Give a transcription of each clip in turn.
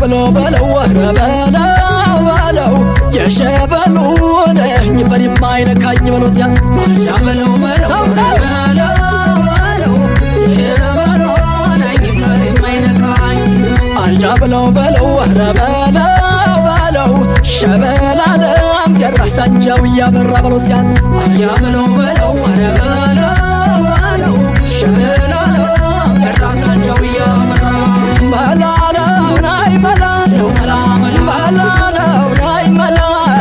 بلو بلو ورا بلو يشبلو ነኝ በሪም አይነካኝ በለው ዚያ يا بلو بلو يشبلو ነኝ በሪም አይነካኝ يا بلو بلو ورا بلو شبلالم የራሳቸው ያበራ በለው ዚያ يا بلو بلو ورا بلو شبلالم የራሳቸው ያበራ ملاله ناي ملاله ملاله ناي ملاله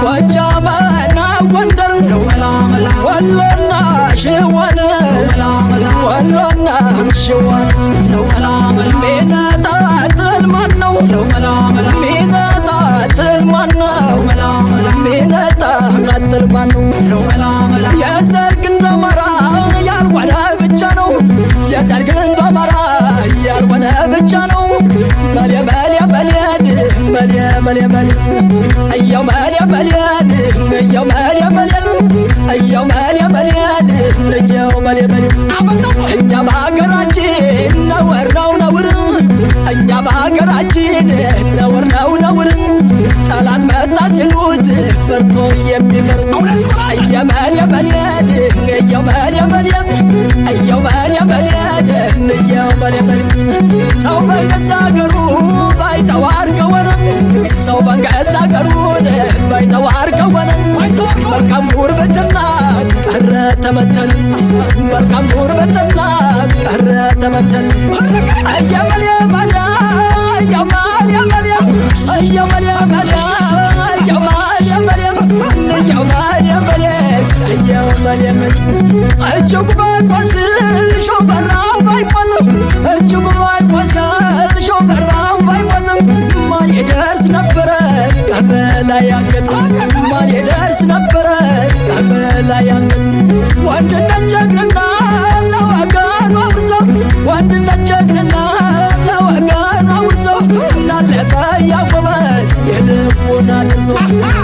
وجامنا وندر ولنا شوان ولنا شوان مينا تاتل منو مينا تاتل منو مينا تاتل منو يا زرق النمرا يا الولا بجانو يا زرق النمرا يا الولا بجانو ماليا ماليا ماليا ماليا ماليا ماليا أيوة ماليا ماليا أيوة ماليا ماليا أيوة ماليا ماليا أيوة ماليا ماليا أيوة باقراجين نور نور نور أيوة باقراجين نور نور نور طلعت متاسينوت فرتو يميمر أيوة ماليا ماليا أيوة ماليا ماليا أيوة ماليا ماليا أيوة ماليا ماليا سوف نزاقرو بايتوار كوانا سوف نزاقرو بايتوار كوانا بركم غربتنا قرة تمتن بركم غربتنا قرة تمتن أيا ماليا ماليا أيا ماليا ماليا أيا ماليا ماليا أيا ماليا ماليا أيا ماليا ماليا أيا ماليا ماليا أجوك باتوصل شو براو بايفضل أجوك باتوصل شو براو بايفضل ما يدرس نبرك قبلا ينقط ما يدرس نبرك قبلا ينقط وانتنا جاقنا لو أقان وغزو وانتنا جاقنا لو أقان وغزو نالفا يا قبس يلبونا نرسو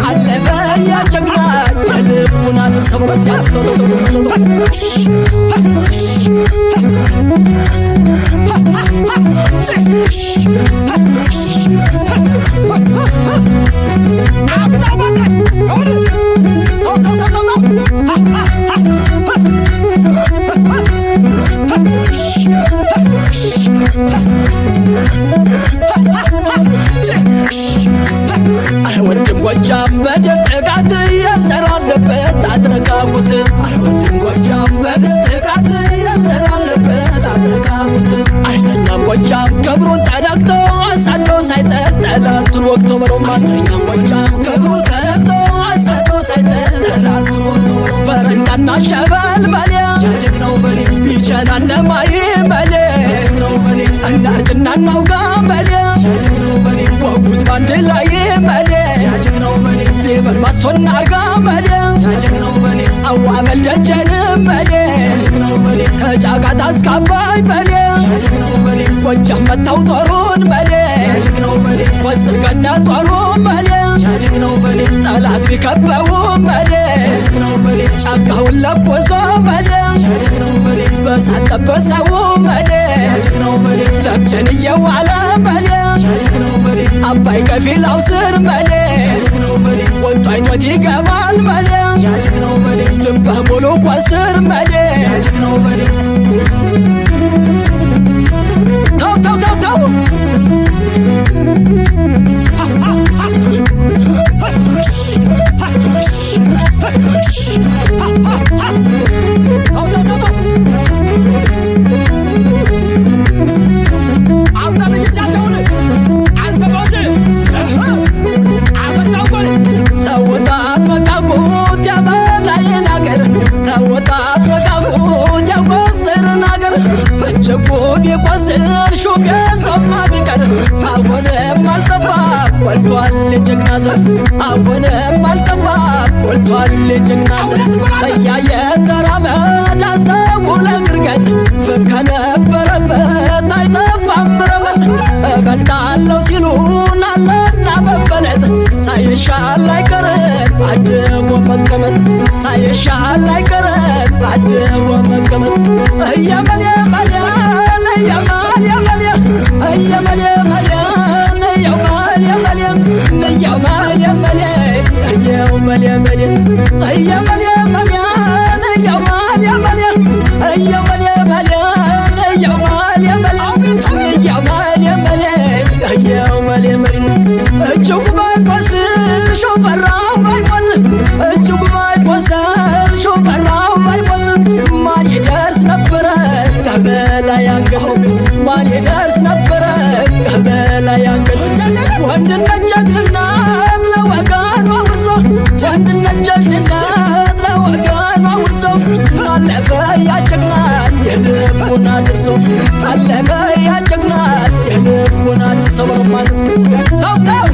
علفا يا جاقنا يلبونا نرسو አይወድም ጎጃም በደም ጥቃት የሰራለበት አጥረቃቁት አይወድም ጎጃም በደም ጥቃት የሰራለበት አጥረቃቁት አይተኛም ጎጃም ክብሩን ተነክቶ አሳዶ ሳይጠል ጠላቱን ወቅቶ በሮም አይተኛም ጎጃም ክብሩን ተነክቶ አሳዶ ሳይጠል ጠላቱን ወቅቶ በረንዳና ሸበል በሊያ የጀግናው በሊ ይቻላል ለማይ በሊ የጀግናው በሊ እናርጅና እናውጋ በሊ የጀግናው በሊ ወጉት ባንድ ላይ በሊ የጀግናው በሊ ሊበል ማስቶና አርጋ በሊ የጀግናው በሊ አዋበል ደጀን በሊ የጀግናው በሊ ከጫቃት አስካባይ በሊ የጀግናው በሊ ጎጃም መታው ጦሩን በሊ የጀግናው በሊ ወስር ቀነ ጦሩን በሊ የጀግናው በሊ ጠላት ቢከበው በሊ የጀግናው በሊ ጫካውን ለቆሶ በሊ የጀግናው በሊ በሳት ጠበሰው በሊ የጀግናው በሊ ለብቸን እየዋለ በሊ የጀግናው በሊ አባይ ከፊላው ስር በሊ የጀግናው በሊ ወጥቶ አይቶት ይገባል በሊ የጀግናው በሊ ልበህ ሙሉ ቆስር በሊ የጀግናው በሊ ተው ተው ተው ተው I'm ወልቷል ጀግና ዘር አሁንም አልጠፋም ወልቷል ጀግና ዘር እያየ ተራመድ አስተውለ ግርገት ፍቅር ከነበረበት አይጠፋም ረበት እበልጣለሁ ሲሉን አለና በበለት ሳይሻል አይቀርም አድቦ መቀመጥ ሳይሻል አይቀርም አድቦ መቀመጥ እየመል የመል እየመል የመል እየመል የመል እየመል የመል እየመል የመል እየመል የመል እየመል የመል እየመል የመል እየመል የመል እየመል የመል እየመል የመል እየመል የመል እጅጉ ባይቆስል ሾፈራው ባይሞት እጅጉ ባይቆስል ሾፈራው ባይሞት ማን ይደርስ ነበረ ከበላይ አንገት ማን ይደርስ ነበረ ከበላይ አንገት ወንድነት ጀግንነት ለወገን አውርሶ ወንድነት ጀግንነት ለወገን አውርሶ አለፈ ያጀግናል የልቡን አድርሶ አለፈ ያጀግናል የልቡን አድርሶ ተው